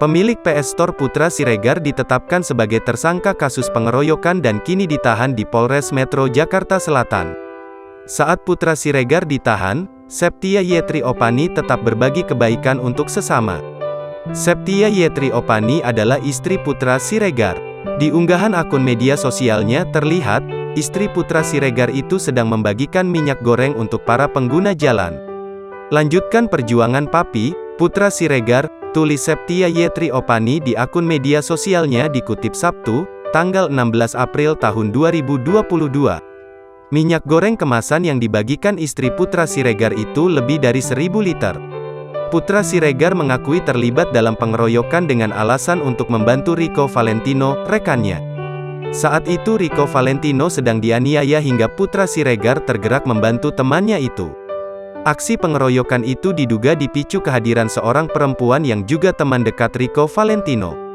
Pemilik PS Store Putra Siregar ditetapkan sebagai tersangka kasus pengeroyokan dan kini ditahan di Polres Metro Jakarta Selatan. Saat Putra Siregar ditahan, Septia Yetri Opani tetap berbagi kebaikan untuk sesama. Septia Yetri Opani adalah istri Putra Siregar. Di unggahan akun media sosialnya terlihat, istri Putra Siregar itu sedang membagikan minyak goreng untuk para pengguna jalan. Lanjutkan perjuangan Papi, Putra Siregar, tulis Septia Yetri Opani di akun media sosialnya dikutip Sabtu, tanggal 16 April tahun 2022. Minyak goreng kemasan yang dibagikan istri Putra Siregar itu lebih dari 1000 liter. Putra Siregar mengakui terlibat dalam pengeroyokan dengan alasan untuk membantu Rico Valentino, rekannya. Saat itu Rico Valentino sedang dianiaya hingga Putra Siregar tergerak membantu temannya itu. Aksi pengeroyokan itu diduga dipicu kehadiran seorang perempuan yang juga teman dekat Rico Valentino.